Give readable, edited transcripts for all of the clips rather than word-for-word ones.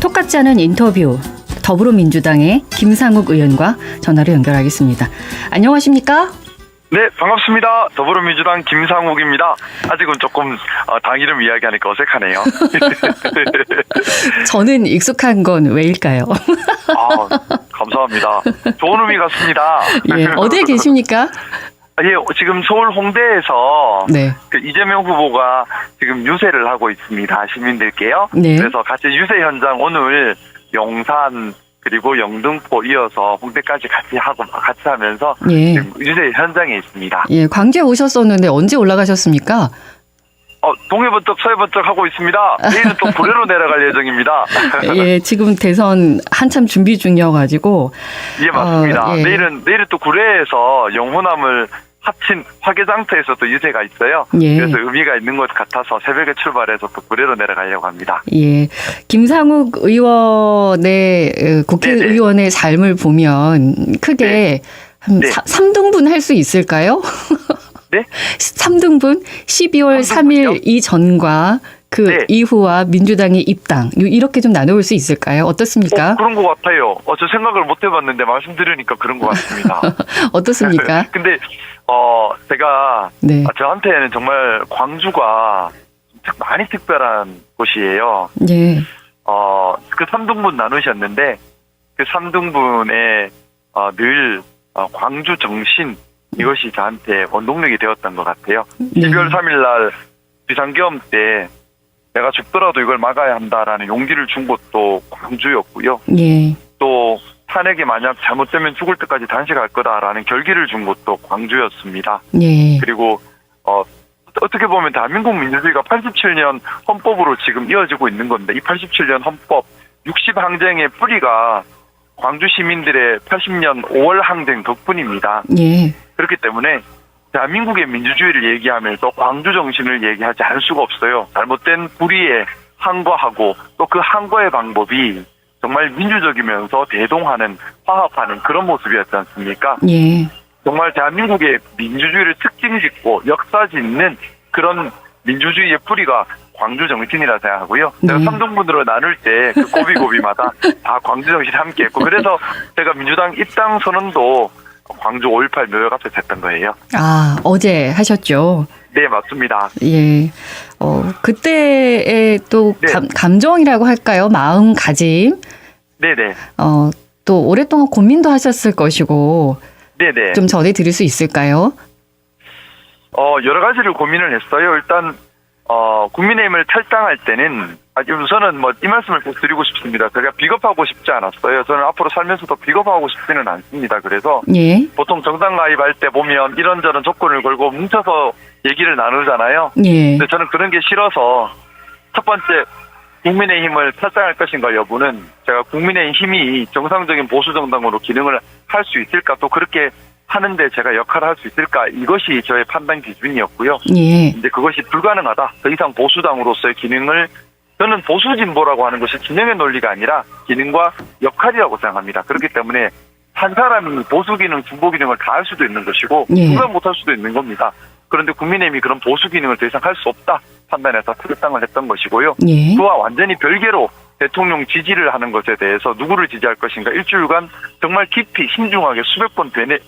똑같지 않은 인터뷰, 더불어민주당의 김상욱 의원과 전화로 연결하겠습니다. 안녕하십니까? 네, 반갑습니다. 더불어민주당 김상욱입니다. 아직은 조금 당 이름 이야기하니까 어색하네요. 저는 익숙한 건 왜일까요? 감사합니다. 좋은 의미 같습니다. 예, 어디에 계십니까? 예, 지금 서울 홍대에서 네. 그 이재명 후보가 지금 유세를 하고 있습니다. 시민들께요. 네. 그래서 같이 유세 현장 오늘 용산 그리고 영등포 이어서 홍대까지 같이 하면서 예. 지금 유세 현장에 있습니다. 예, 광주에 오셨었는데 언제 올라가셨습니까? 동해번쩍 서해번쩍 하고 있습니다. 내일은 또 구례로 내려갈 예정입니다. 예, 지금 대선 한참 준비 중이어가지고. 예, 맞습니다. 예. 내일은 또 구례에서 영호남을 합친 화개장터에서 또 유세가 있어요. 예. 그래서 의미가 있는 것 같아서 새벽에 출발해서 또 구례로 내려가려고 합니다. 예, 김상욱 의원의 국회의원의 삶을 보면 크게 한 네. 3등분 할 수 있을까요? 네? 3등분? 12월 3일 이전과 그 네. 이후와 민주당의 입당 이렇게 좀 나눠볼 수 있을까요? 어떻습니까? 그런 것 같아요. 저 생각을 못 해봤는데 말씀 들으니까 그런 것 같습니다. 어떻습니까? 근데 제가 네. 저한테는 정말 광주가 많이 특별한 곳이에요. 예. 그 3등분 나누셨는데 그 3등분에 늘 광주 정신 이것이 저한테 원동력이 되었던 것 같아요. 네. 12월 3일 날 비상계엄 때 내가 죽더라도 이걸 막아야 한다라는 용기를 준 것도 광주였고요. 예. 또 탄핵이 만약 잘못되면 죽을 때까지 단식할 거다라는 결기를 준 것도 광주였습니다. 예. 그리고 어떻게 보면 대한민국 민주주의가 87년 헌법으로 지금 이어지고 있는 건데 이 87년 헌법 60항쟁의 뿌리가 광주 시민들의 80년 5월 항쟁 덕분입니다. 예. 그렇기 때문에 대한민국의 민주주의를 얘기하면서 광주 정신을 얘기하지 않을 수가 없어요. 잘못된 불의에 항거하고 또 그 항거의 방법이 정말 민주적이면서 대동하는, 화합하는 그런 모습이었지 않습니까? 예. 정말 대한민국의 민주주의를 특징짓고 역사짓는 그런 민주주의의 뿌리가 광주 정신이라 생각하고요. 제가 네. 3등분으로 나눌 때 그 고비고비마다 다 광주 정신이 함께했고 그래서 제가 민주당 입당 선언도 광주 5.18 묘역 앞에서 했던 거예요. 어제 하셨죠? 네, 맞습니다. 예. 그때의 또 네. 감정이라고 할까요? 마음가짐. 네네. 또 오랫동안 고민도 하셨을 것이고. 네네. 좀 전해드릴 수 있을까요? 여러 가지를 고민을 했어요. 일단, 국민의힘을 탈당할 때는, 우선은 이 말씀을 꼭 드리고 싶습니다. 제가 비겁하고 싶지 않았어요. 저는 앞으로 살면서도 비겁하고 싶지는 않습니다. 그래서, 예. 보통 정당 가입할 때 보면 이런저런 조건을 걸고 뭉쳐서 얘기를 나누잖아요. 예. 근데 저는 그런 게 싫어서, 첫 번째, 국민의힘을 탈당할 것인가 여부는 제가 국민의힘 힘이 정상적인 보수정당으로 기능을 할 수 있을까 또 그렇게 하는데 제가 역할을 할 수 있을까 이것이 저의 판단 기준이었고요. 예. 이제 그것이 불가능하다. 더 이상 보수당으로서의 기능을 저는 보수진보라고 하는 것이 진영의 논리가 아니라 기능과 역할이라고 생각합니다. 그렇기 때문에 한 사람이 보수기능, 진보기능을 다 할 수도 있는 것이고 예. 누가 못할 수도 있는 겁니다. 그런데 국민의힘이 그런 보수기능을 더 이상 할 수 없다 판단해서 탈당을 했던 것이고요. 예. 그와 완전히 별개로 대통령 지지를 하는 것에 대해서 누구를 지지할 것인가 일주일간 정말 깊이 신중하게 수백 번 되네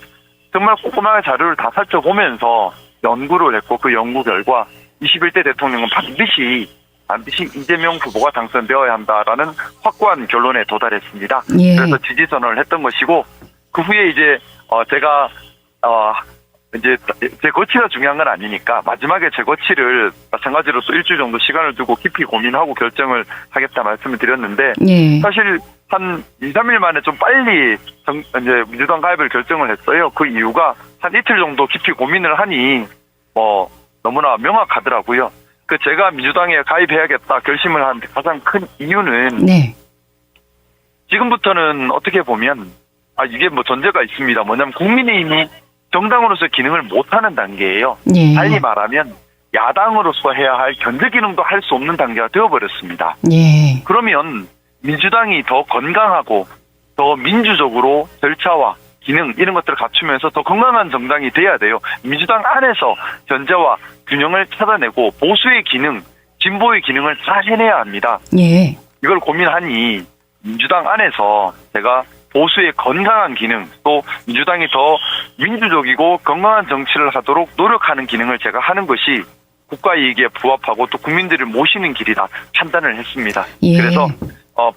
정말 꼼꼼하게 자료를 다 살펴보면서 연구를 했고 그 연구 결과 21대 대통령은 반드시 이재명 후보가 당선되어야 한다라는 확고한 결론에 도달했습니다. 예. 그래서 지지 선언을 했던 것이고 그 후에 이제 제가 이제 제 거치가 중요한 건 아니니까 마지막에 제 거치를 마찬가지로 또 일주일 정도 시간을 두고 깊이 고민하고 결정을 하겠다 말씀을 드렸는데 예. 사실 한 2, 3일 만에 좀 빨리 이제 민주당 가입을 결정을 했어요. 그 이유가 한 이틀 정도 깊이 고민을 하니 너무나 명확하더라고요. 제가 민주당에 가입해야겠다 결심을 한 가장 큰 이유는 네. 지금부터는 어떻게 보면 이게 전제가 있습니다. 뭐냐면 국민의힘이 정당으로서 기능을 못하는 단계예요. 예. 달리 말하면 야당으로서 해야 할 견제 기능도 할 수 없는 단계가 되어버렸습니다. 예. 그러면 민주당이 더 건강하고 더 민주적으로 절차와 기능 이런 것들을 갖추면서 더 건강한 정당이 돼야 돼요. 민주당 안에서 견제와 균형을 찾아내고 보수의 기능, 진보의 기능을 다 해내야 합니다. 예. 이걸 고민하니 민주당 안에서 제가 보수의 건강한 기능, 또 민주당이 더 민주적이고 건강한 정치를 하도록 노력하는 기능을 제가 하는 것이 국가 이익에 부합하고 또 국민들을 모시는 길이다 판단을 했습니다. 예. 그래서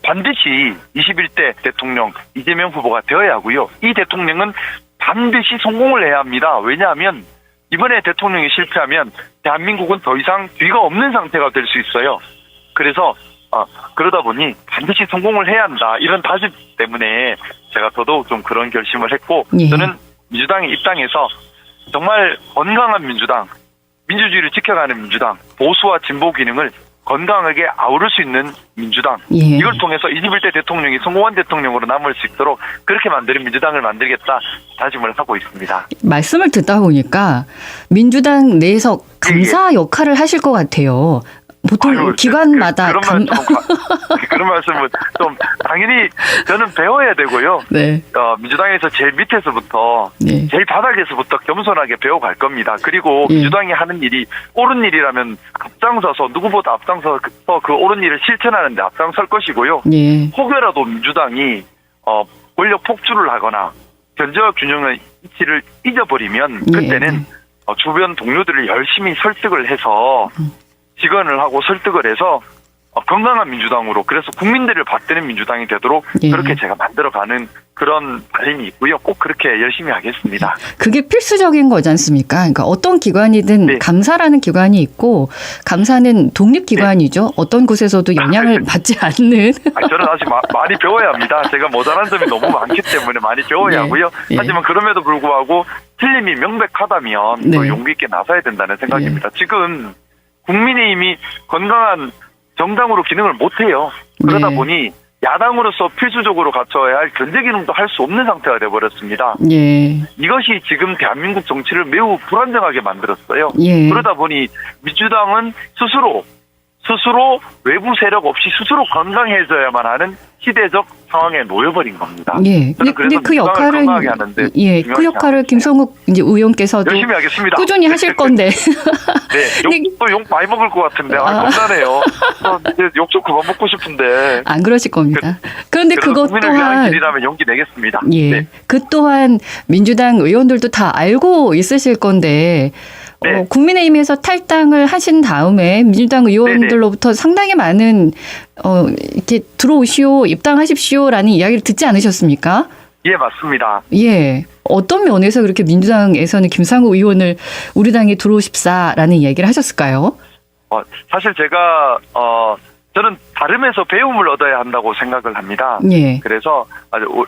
반드시 21대 대통령 이재명 후보가 되어야 하고요. 이 대통령은 반드시 성공을 해야 합니다. 왜냐하면 이번에 대통령이 실패하면 대한민국은 더 이상 뒤가 없는 상태가 될 수 있어요. 그래서 그러다 보니 반드시 성공을 해야 한다. 이런 다짐 때문에 제가 더더욱 좀 그런 결심을 했고 예. 저는 민주당에 입당해서 정말 건강한 민주당, 민주주의를 지켜가는 민주당, 보수와 진보 기능을 건강하게 아우를 수 있는 민주당. 예. 이걸 통해서 21대 대통령이 성공한 대통령으로 남을 수 있도록 그렇게 만드는 민주당을 만들겠다 다짐을 하고 있습니다. 말씀을 듣다 보니까 민주당 내에서 감사 역할을 하실 것 같아요. 보통 기관마다 그런 말씀은 좀 당연히 저는 배워야 되고요. 네. 민주당에서 제일 밑에서부터 네. 제일 바닥에서부터 겸손하게 배워갈 겁니다. 그리고 예. 민주당이 하는 일이 옳은 일이라면 앞장서서 누구보다 앞장서서 그 옳은 일을 실천하는 데 앞장설 것이고요. 예. 혹여라도 민주당이 권력 폭주를 하거나 견제와 균형의 이치를 잊어버리면 그때는 주변 동료들을 열심히 설득을 해서 직언을 하고 설득을 해서 건강한 민주당으로, 그래서 국민들을 받드는 민주당이 되도록 예. 그렇게 제가 만들어가는 그런 바람이 있고요. 꼭 그렇게 열심히 하겠습니다. 그게 필수적인 거지 않습니까? 그러니까 어떤 기관이든 네. 감사라는 기관이 있고 감사는 독립기관이죠. 어떤 곳에서도 영향을 받지 않는. 저는 아직 많이 배워야 합니다. 제가 모자란 점이 너무 많기 때문에 많이 배워야 네. 하고요. 예. 하지만 그럼에도 불구하고 틀림이 명백하다면 네. 더 용기 있게 나서야 된다는 생각입니다. 지금 국민의힘이 건강한 정당으로 기능을 못해요. 그러다 네. 보니 야당으로서 필수적으로 갖춰야 할 견제 기능도 할 수 없는 상태가 되어버렸습니다. 예. 이것이 지금 대한민국 정치를 매우 불안정하게 만들었어요. 예. 그러다 보니 민주당은 스스로 외부 세력 없이 스스로 건강해져야만 하는 시대적 상황에 놓여버린 겁니다. 예. 저는 근데 그래서 그 역할은 건강하게 하는데 그 역할을 김성욱 이제 의원께서도 열심히 하겠습니다. 꾸준히 하실 건데. 네, 욕 많이 먹을 것 같은데 겁나네요. 이제 욕 좀 그만 먹고 싶은데. 안 그러실 겁니다. 그런데 그것 국민을 위한 또한 길이라면 용기 내겠습니다. 예. 네. 그 또한 민주당 의원들도 다 알고 있으실 건데 네. 국민의힘에서 탈당을 하신 다음에 민주당 의원들로부터 상당히 많은 이렇게 들어오시오, 입당하십시오라는 이야기를 듣지 않으셨습니까? 예, 맞습니다. 예. 어떤 면에서 그렇게 민주당에서는 김상우 의원을 우리 당에 들어오십사라는 이야기를 하셨을까요? 사실 제가 저는 다름에서 배움을 얻어야 한다고 생각을 합니다. 예. 그래서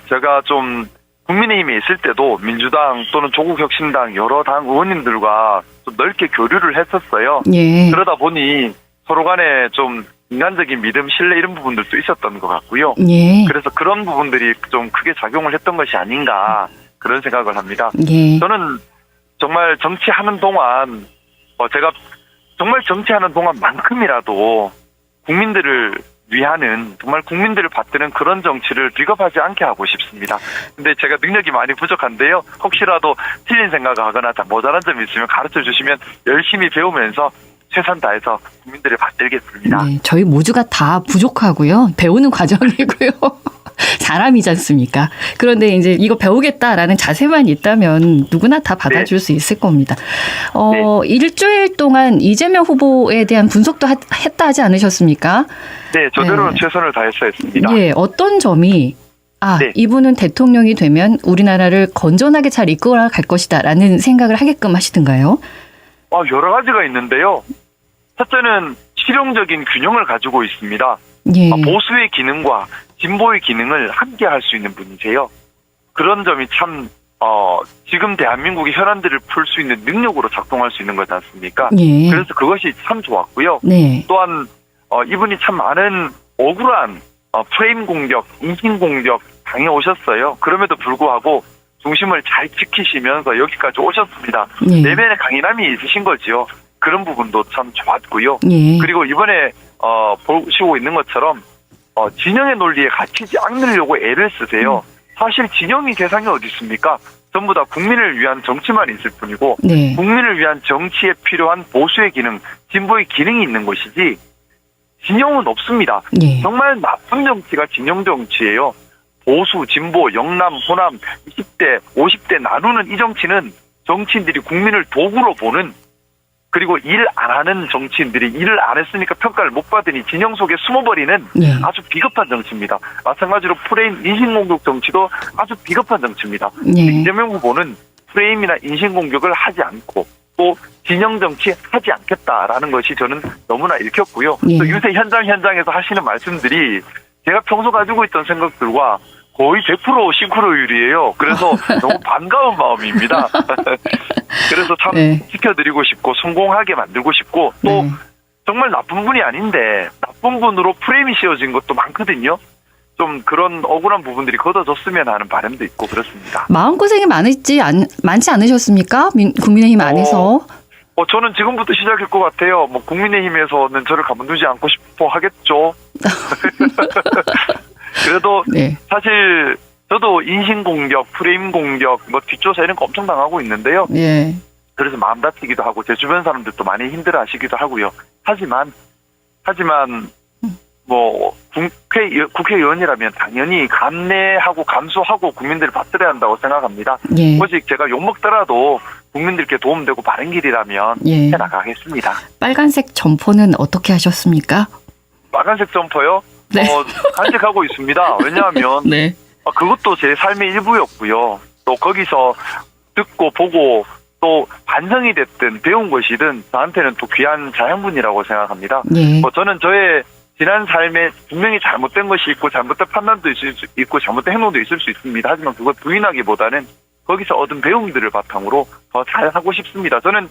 제가 좀 국민의힘에 있을 때도 민주당 또는 조국혁신당 여러 당 의원님들과 좀 넓게 교류를 했었어요. 예. 그러다 보니 서로 간에 좀 인간적인 믿음, 신뢰 이런 부분들도 있었던 것 같고요. 예. 그래서 그런 부분들이 좀 크게 작용을 했던 것이 아닌가 그런 생각을 합니다. 예. 저는 정말 정치하는 동안 제가 정말 정치하는 동안만큼이라도 국민들을 위하는, 정말 국민들을 받드는 그런 정치를 비겁하지 않게 하고 싶습니다. 근데 제가 능력이 많이 부족한데요. 혹시라도 틀린 생각을 하거나 모자란 점이 있으면 가르쳐 주시면 열심히 배우면서 최선 다해서 국민들을 받들겠습니다. 네, 저희 모두가 다 부족하고요. 배우는 과정이고요. 사람이지 않습니까? 그런데 이제 이거 배우겠다라는 자세만 있다면 누구나 다 받아줄 수 있을 겁니다. 일주일 동안 이재명 후보에 대한 분석도 했다 하지 않으셨습니까? 네, 저대로는 최선을 다해서 했습니다. 예, 어떤 점이 이분은 대통령이 되면 우리나라를 건전하게 잘 이끌어 갈 것이다라는 생각을 하게끔 하시던가요? 여러 가지가 있는데요. 첫째는 실용적인 균형을 가지고 있습니다. 예. 보수의 기능과 진보의 기능을 함께 할 수 있는 분이세요. 그런 점이 참 지금 대한민국의 현안들을 풀 수 있는 능력으로 작동할 수 있는 거지 않습니까? 예. 그래서 그것이 참 좋았고요. 네. 또한 이분이 참 많은 억울한 프레임 공격, 인신 공격 당해오셨어요. 그럼에도 불구하고 중심을 잘 지키시면서 여기까지 오셨습니다. 예. 내면에 강인함이 있으신 거지요. 그런 부분도 참 좋았고요. 예. 그리고 이번에 보시고 있는 것처럼 진영의 논리에 갇히지 않으려고 애를 쓰세요. 사실 진영이 세상에 어디 있습니까? 전부 다 국민을 위한 정치만 있을 뿐이고 네. 국민을 위한 정치에 필요한 보수의 기능, 진보의 기능이 있는 것이지 진영은 없습니다. 예. 정말 나쁜 정치가 진영 정치예요. 보수, 진보, 영남, 호남, 20대, 50대 나누는 이 정치는 정치인들이 국민을 도구로 보는, 그리고 일 안 하는 정치인들이 일을 안 했으니까 평가를 못 받으니 진영 속에 숨어버리는 예. 아주 비겁한 정치입니다. 마찬가지로 프레임 인신공격 정치도 아주 비겁한 정치입니다. 예. 이재명 후보는 프레임이나 인신공격을 하지 않고 또 진영 정치 하지 않겠다라는 것이 저는 너무나 읽혔고요. 예. 또 요새 현장에서 하시는 말씀들이 제가 평소 가지고 있던 생각들과 거의 100% 싱크로율이에요. 그래서 너무 반가운 마음입니다. 그래서 참 네. 지켜드리고 싶고 성공하게 만들고 싶고 또 네. 정말 나쁜 분이 아닌데 나쁜 분으로 프레임이 씌워진 것도 많거든요. 좀 그런 억울한 부분들이 걷어졌으면 하는 바람도 있고 그렇습니다. 마음고생이 많지 않으셨습니까? 국민의힘 안에서. 저는 지금부터 시작일 것 같아요. 뭐 국민의힘에서는 저를 가만두지 않고 싶어 하겠죠. 그래도 네. 사실 저도 인신공격, 프레임 공격, 뭐 뒷조사 이런 거 엄청 당하고 있는데요. 예. 그래서 마음 다치기도 하고 제 주변 사람들도 많이 힘들어하시기도 하고요. 하지만 뭐 국회의원이라면 당연히 감내하고 감수하고 국민들을 받들어야 한다고 생각합니다. 예. 오직 제가 욕먹더라도 국민들께 도움되고 바른 길이라면 예. 해나가겠습니다. 빨간색 점포는 어떻게 하셨습니까? 빨간색 점퍼요? 네. 간직하고 있습니다. 왜냐하면 네. 그것도 제 삶의 일부였고요. 또 거기서 듣고 보고 또 반성이 됐든 배운 것이든 저한테는 또 귀한 자양분이라고 생각합니다. 예. 저는 저의 지난 삶에 분명히 잘못된 것이 있고 잘못된 판단도 있을 수 있고 잘못된 행동도 있을 수 있습니다. 하지만 그걸 부인하기보다는 거기서 얻은 배움들을 바탕으로 더 잘하고 싶습니다. 저는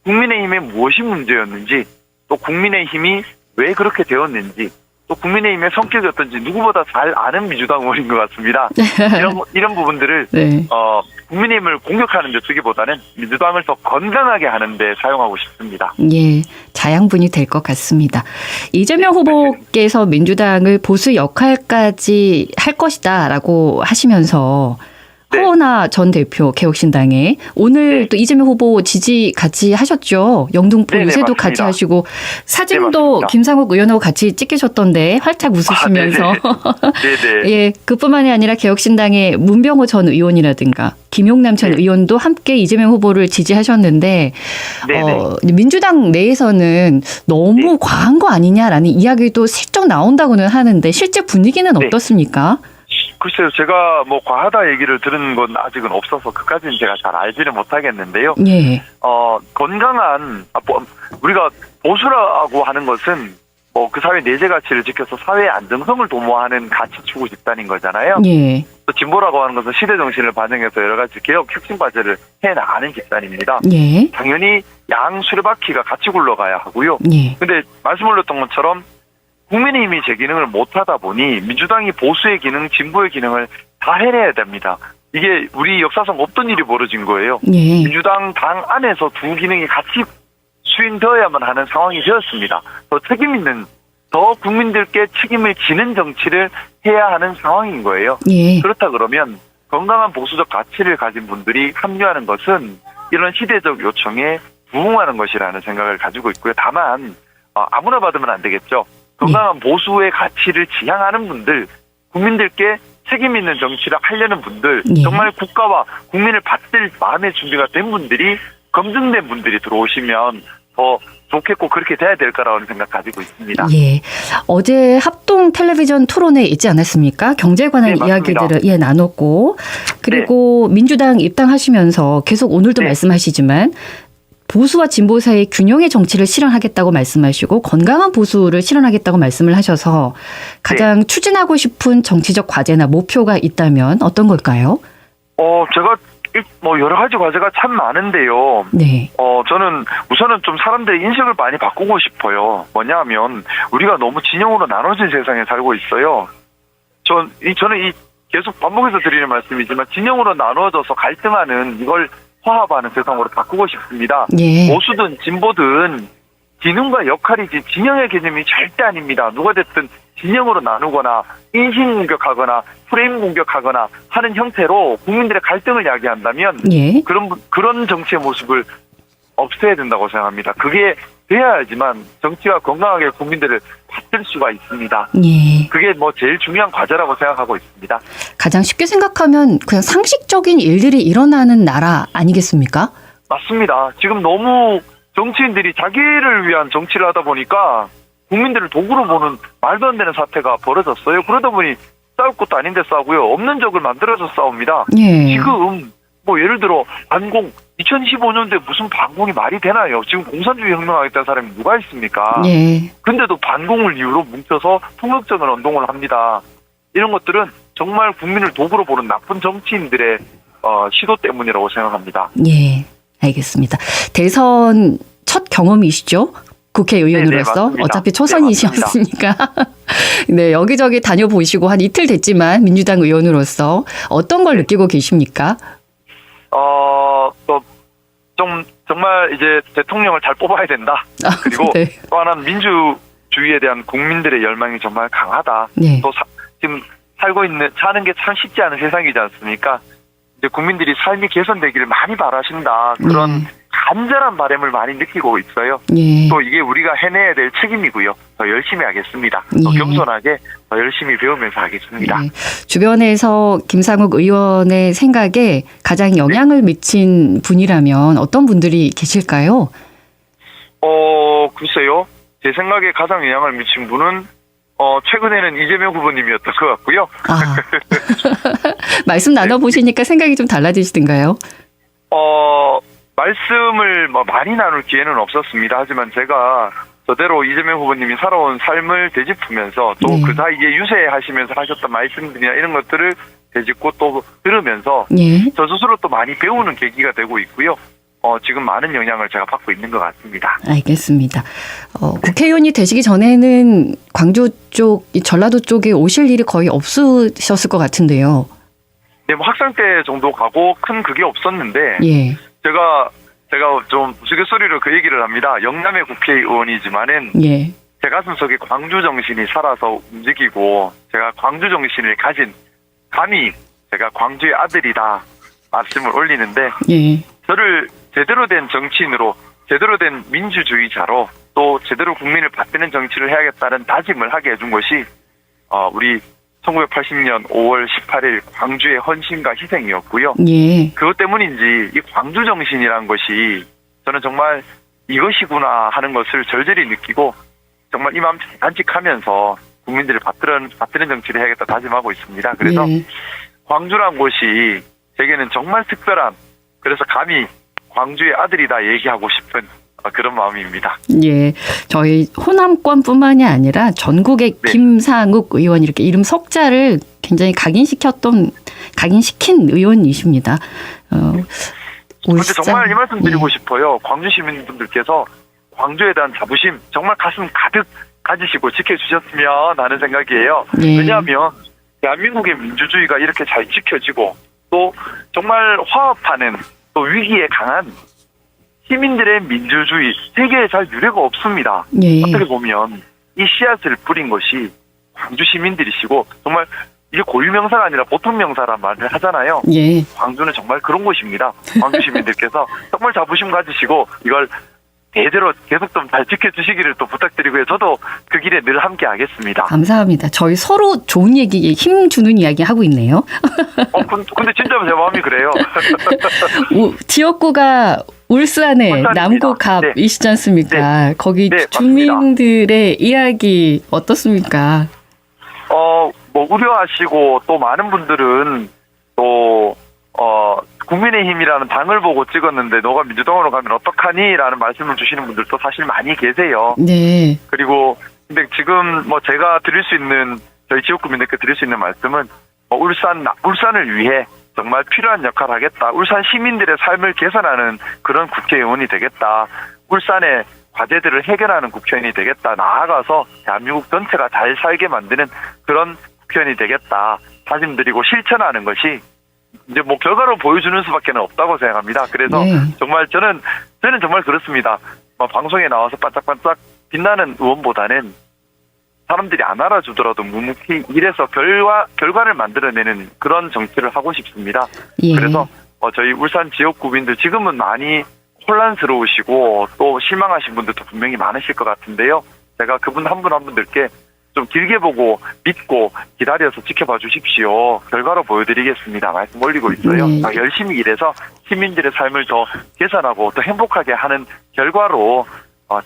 국민의힘에 무엇이 문제였는지 또 국민의힘이 왜 그렇게 되었는지 또 국민의힘의 성격이 어떤지 누구보다 잘 아는 민주당 의원인 것 같습니다. 이런 부분들을 네. 국민의힘을 공격하는 데 쓰기보다는 민주당을 더 건강하게 하는 데 사용하고 싶습니다. 예, 자양분이 될 것 같습니다. 이재명 후보께서 민주당을 보수 역할까지 할 것이다라고 하시면서 네. 허은하 전 대표 개혁신당에 오늘 네. 또 이재명 후보 지지 같이 하셨죠. 영등포 네네, 유세도 맞습니다. 같이 하시고 사진도 네, 맞습니다. 김상욱 의원하고 같이 찍히셨던데 활짝 웃으시면서 네네. 예, 그뿐만이 아니라 개혁신당의 문병호 전 의원이라든가 김용남 전 네. 의원도 함께 이재명 후보를 지지하셨는데 네네. 민주당 내에서는 너무 네. 과한 거 아니냐라는 이야기도 슬쩍 나온다고는 하는데 실제 분위기는 네. 어떻습니까? 글쎄요, 제가 뭐 과하다 얘기를 들은 건 아직은 없어서 그까지는 제가 잘 알지는 못하겠는데요. 예. 건강한 우리가 보수라고 하는 것은 뭐 그 사회 내재 가치를 지켜서 사회의 안정성을 도모하는 가치 추구 집단인 거잖아요. 예. 또 진보라고 하는 것은 시대 정신을 반영해서 여러 가지 개혁 혁신 과제를 해 나가는 집단입니다. 예. 당연히 양 수레바퀴가 같이 굴러가야 하고요. 예. 근데 말씀 올렸던 것처럼 국민의힘이 제 기능을 못하다 보니 민주당이 보수의 기능, 진보의 기능을 다 해내야 됩니다. 이게 우리 역사상 없던 일이 벌어진 거예요. 예. 민주당 당 안에서 두 기능이 같이 수행되어야만 하는 상황이 되었습니다. 더 책임 있는, 더 국민들께 책임을 지는 정치를 해야 하는 상황인 거예요. 예. 그렇다 그러면 건강한 보수적 가치를 가진 분들이 합류하는 것은 이런 시대적 요청에 부응하는 것이라는 생각을 가지고 있고요. 다만 아무나 받으면 안 되겠죠. 건강한 보수의 가치를 지향하는 분들, 국민들께 책임 있는 정치를 하려는 분들, 예. 정말 국가와 국민을 받들 마음의 준비가 된 분들이, 검증된 분들이 들어오시면 더 좋겠고 그렇게 돼야 될 거라는 생각 가지고 있습니다. 예. 어제 합동 텔레비전 토론회 있지 않았습니까? 경제에 관한 네, 맞습니다. 이야기들을 나눴고 그리고 민주당 입당하시면서 계속 오늘도 네. 말씀하시지만 보수와 진보 사이의 균형의 정치를 실현하겠다고 말씀하시고 건강한 보수를 실현하겠다고 말씀을 하셔서 가장 추진하고 싶은 정치적 과제나 목표가 있다면 어떤 걸까요? 제가 여러 가지 과제가 참 많은데요. 네. 저는 우선은 좀 사람들의 인식을 많이 바꾸고 싶어요. 뭐냐 하면 우리가 너무 진영으로 나눠진 세상에 살고 있어요. 저는 계속 반복해서 드리는 말씀이지만 진영으로 나눠져서 갈등하는 이걸 화합하는 세상으로 바꾸고 싶습니다. 예. 보수든 진보든 기능과 역할이지 진영의 개념이 절대 아닙니다. 누가 됐든 진영으로 나누거나 인신 공격하거나 프레임 공격하거나 하는 형태로 국민들의 갈등을 야기한다면 예. 그런 정치의 모습을 없애야 된다고 생각합니다. 그게 돼야지만 정치가 건강하게 국민들을 받들 수가 있습니다. 예. 그게 뭐 제일 중요한 과제라고 생각하고 있습니다. 가장 쉽게 생각하면 그냥 상식적인 일들이 일어나는 나라 아니겠습니까? 맞습니다. 지금 너무 정치인들이 자기를 위한 정치를 하다 보니까 국민들을 도구로 보는 말도 안 되는 사태가 벌어졌어요. 그러다 보니 싸울 것도 아닌데 싸우고요. 없는 적을 만들어서 싸웁니다. 예. 지금 뭐 예를 들어 반공 2015년도에 무슨 반공이 말이 되나요? 지금 공산주의 혁명하겠다는 사람이 누가 있습니까? 예. 근데도 반공을 이유로 뭉쳐서 폭력적인 운동을 합니다. 이런 것들은 정말 국민을 도구로 보는 나쁜 정치인들의 시도 때문이라고 생각합니다. 예. 알겠습니다. 대선 첫 경험이시죠? 국회의원으로서. 네네, 어차피 초선이셨으니까. 네, 여기저기 다녀보시고 한 이틀 됐지만 민주당 의원으로서 어떤 걸 느끼고 계십니까? 정말 이제 대통령을 잘 뽑아야 된다. 그리고 네. 또 하나는 민주주의에 대한 국민들의 열망이 정말 강하다. 네. 또 지금 사는 게 참 쉽지 않은 세상이지 않습니까? 이제 국민들이 삶이 개선되기를 많이 바라신다. 그런 간절한 바람을 많이 느끼고 있어요. 예. 또 이게 우리가 해내야 될 책임이고요. 더 열심히 하겠습니다. 더 예. 겸손하게 더 열심히 배우면서 하겠습니다. 예. 주변에서 김상욱 의원의 생각에 가장 영향을 미친 분이라면 어떤 분들이 계실까요? 글쎄요. 제 생각에 가장 영향을 미친 분은 최근에는 이재명 후보님이었던 것 같고요. 말씀 나눠보시니까 생각이 좀 달라지시던가요? 말씀을 많이 나눌 기회는 없었습니다. 하지만 제가 저대로 이재명 후보님이 살아온 삶을 되짚으면서 또 그 사이에 유세하시면서 하셨던 말씀들이나 이런 것들을 되짚고 또 들으면서 예. 저 스스로 또 많이 배우는 계기가 되고 있고요. 지금 많은 영향을 제가 받고 있는 것 같습니다. 알겠습니다. 국회의원이 되시기 전에는 광주 쪽, 전라도 쪽에 오실 일이 거의 없으셨을 것 같은데요. 네, 뭐 학생 때 정도 가고 큰 그게 없었는데 예. 제가 좀 우스갯소리로 그 얘기를 합니다. 영남의 국회의원이지만은 예. 제 가슴속에 광주 정신이 살아서 움직이고 제가 광주 정신을 가진 감히 제가 광주의 아들이다 말씀을 올리는데 예. 저를 제대로 된 정치인으로 제대로 된 민주주의자로 또 제대로 국민을 받드는 정치를 해야겠다는 다짐을 하게 해준 것이 우리 1980년 5월 18일 광주의 헌신과 희생이었고요. 예. 그것 때문인지 이 광주 정신이란 것이 저는 정말 이것이구나 하는 것을 절절히 느끼고 정말 이 마음 간직하면서 국민들을 받드는 정치를 해야겠다 다짐하고 있습니다. 그래서 예. 광주란 곳이 제게는 정말 특별한 그래서 감히 광주의 아들이다 얘기하고 싶은 그런 마음입니다. 예. 저희 호남권뿐만이 아니라 전국의 네. 김상욱 의원 이렇게 이름 석자를 굉장히 각인시킨 의원이십니다. 그런데 정말 이 말씀 드리고 싶어요. 광주 시민분들께서 광주에 대한 자부심 정말 가슴 가득 가지시고 지켜주셨으면 하는 생각이에요. 예. 왜냐하면 대한민국의 민주주의가 이렇게 잘 지켜지고 또 정말 화합하는 또 위기에 강한 시민들의 민주주의 세계에 잘 유례가 없습니다. 예. 어떻게 보면 이 씨앗을 뿌린 것이 광주 시민들이시고 정말 이게 고유명사가 아니라 보통 명사란 말을 하잖아요. 예. 광주는 정말 그런 곳입니다. 광주 시민들께서 정말 자부심 가지시고 이걸 대대로 계속 좀 잘 지켜주시기를 또 부탁드리고요. 저도 그 길에 늘 함께 하겠습니다. 감사합니다. 저희 서로 좋은 얘기에 힘 주는 이야기 하고 있네요. 근데 진짜 제 마음이 그래요. 지역구가 울산의 울산입니다. 남구갑이시지 않습니까? 네. 거기 네, 주민들의 이야기 어떻습니까? 우려하시고 또 많은 분들은 또 국민의힘이라는 당을 보고 찍었는데 너가 민주당으로 가면 어떡하니? 라는 말씀을 주시는 분들도 사실 많이 계세요. 네. 그리고 근데 지금 제가 드릴 수 있는 저희 지역구민들께 드릴 수 있는 말씀은 울산을 위해 정말 필요한 역할을 하겠다. 울산 시민들의 삶을 개선하는 그런 국회의원이 되겠다. 울산의 과제들을 해결하는 국회의원이 되겠다. 나아가서 대한민국 전체가 잘 살게 만드는 그런 국회의원이 되겠다. 다짐드리고 실천하는 것이 이제 결과로 보여주는 수밖에 없다고 생각합니다. 그래서 네. 정말 저는 정말 그렇습니다. 방송에 나와서 반짝반짝 빛나는 의원보다는 사람들이 안 알아주더라도 묵묵히 일해서 결과를 만들어내는 그런 정치를 하고 싶습니다. 예. 그래서 저희 울산 지역구민들 지금은 많이 혼란스러우시고 또 실망하신 분들도 분명히 많으실 것 같은데요. 제가 그분 한 분 한 분들께 좀 길게 보고 믿고 기다려서 지켜봐 주십시오. 결과로 보여드리겠습니다. 말씀 올리고 있어요. 네. 열심히 일해서 시민들의 삶을 더 개선하고 더 행복하게 하는 결과로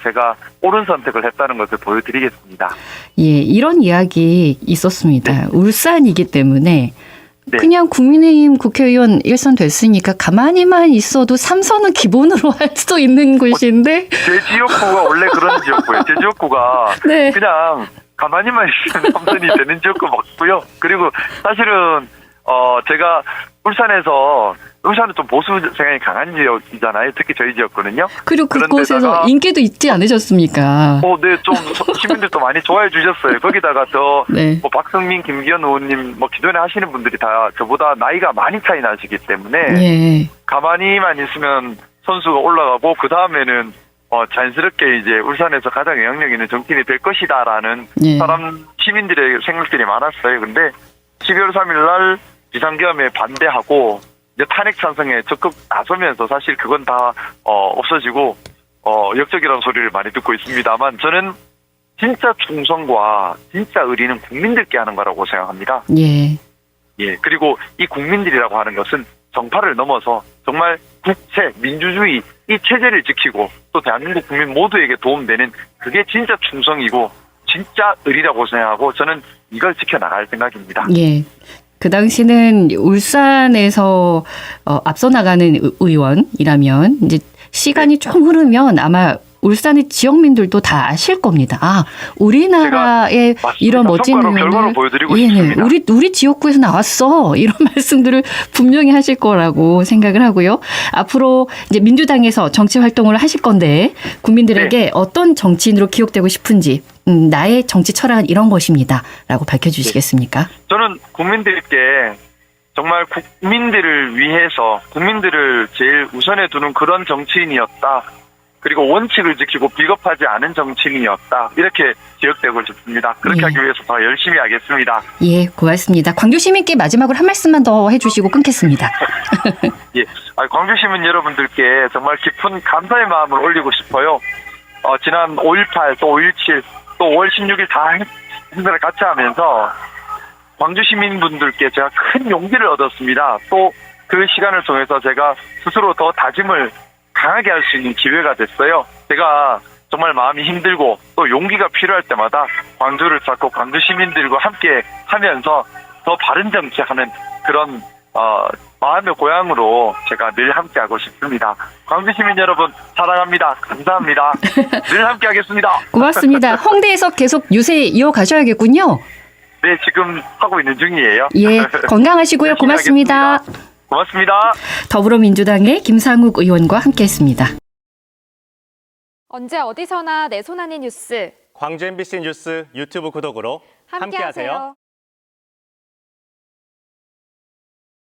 제가 옳은 선택을 했다는 것을 보여드리겠습니다. 예, 이런 이야기 있었습니다. 울산이기 때문에 네. 그냥 국민의힘 국회의원 1선 됐으니까 가만히만 있어도 3선은 기본으로 할 수 있는 곳인데. 제 지역구가 원래 그런 지역구예요. 제 지역구가 네. 그냥 가만히만 있으면 3선이 되는 지역구 맞고요. 그리고 사실은 제가 울산은 좀 보수 성향이 강한 지역이잖아요. 특히 저희 지역구는요. 그리고 그곳에서 그런데다가 인기도 있지 않으셨습니까? 네, 좀 시민들도 많이 좋아해 주셨어요. 거기다가 네. 박성민, 김기현 의원님 기존에 하시는 분들이 다 저보다 나이가 많이 차이 나시기 때문에 예. 가만히만 있으면 선수가 올라가고 그 다음에는 자연스럽게 이제 울산에서 가장 영향력 있는 정치인이 될 것이다라는 예. 시민들의 생각들이 많았어요. 근데 12월 3일 날 비상계엄에 반대하고 이제 탄핵 찬성에 적극 나서면서 사실 그건 다 없어지고 역적이라는 소리를 많이 듣고 있습니다만 저는 진짜 충성과 진짜 의리는 국민들께 하는 거라고 생각합니다. 예. 예. 그리고 이 국민들이라고 하는 것은 정파를 넘어서 정말 국채, 민주주의 이 체제를 지키고 또 대한민국 국민 모두에게 도움되는 그게 진짜 충성이고 진짜 의리라고 생각하고 저는 이걸 지켜나갈 생각입니다. 예. 그 당시는 울산에서 앞서 나가는 의원이라면 이제 시간이 좀 흐르면 아마 울산의 지역민들도 다 아실 겁니다. 아, 우리나라의 이런 멋진 결과로 보여드리고 싶습니다. 우리 지역구에서 나왔어. 이런 말씀들을 분명히 하실 거라고 생각을 하고요. 앞으로 이제 민주당에서 정치 활동을 하실 건데 국민들에게 어떤 정치인으로 기억되고 싶은지 나의 정치 철학은 이런 것입니다라고 밝혀주시겠습니까? 저는 국민들께 정말 국민들을 위해서 국민들을 제일 우선에 두는 그런 정치인이었다. 그리고 원칙을 지키고 비겁하지 않은 정치인이었다. 이렇게 기억되고 싶습니다. 그렇게 하기 위해서 더 열심히 하겠습니다. 예, 고맙습니다. 광주 시민께 마지막으로 한 말씀만 더 해주시고 끊겠습니다. 예, 광주 시민 여러분들께 정말 깊은 감사의 마음을 올리고 싶어요. 지난 5.18, 또 5.17, 또 5월 16일 다 행사를 같이 하면서 광주 시민분들께 제가 큰 용기를 얻었습니다. 또 그 시간을 통해서 제가 스스로 더 다짐을 강하게 할 수 있는 기회가 됐어요. 제가 정말 마음이 힘들고 또 용기가 필요할 때마다 광주를 찾고 광주 시민들과 함께 하면서 더 바른 정치하는 그런 마음의 고향으로 제가 늘 함께하고 싶습니다. 광주 시민 여러분 사랑합니다. 감사합니다. 늘 함께하겠습니다. 고맙습니다. 홍대에서 계속 유세 이어가셔야겠군요. 네, 지금 하고 있는 중이에요. 예, 건강하시고요. 고맙습니다. 고맙습니다. 더불어민주당의 김상욱 의원과 함께했습니다. 언제 어디서나 내 손 안의 뉴스. 광주 MBC 뉴스 유튜브 구독으로 함께하세요.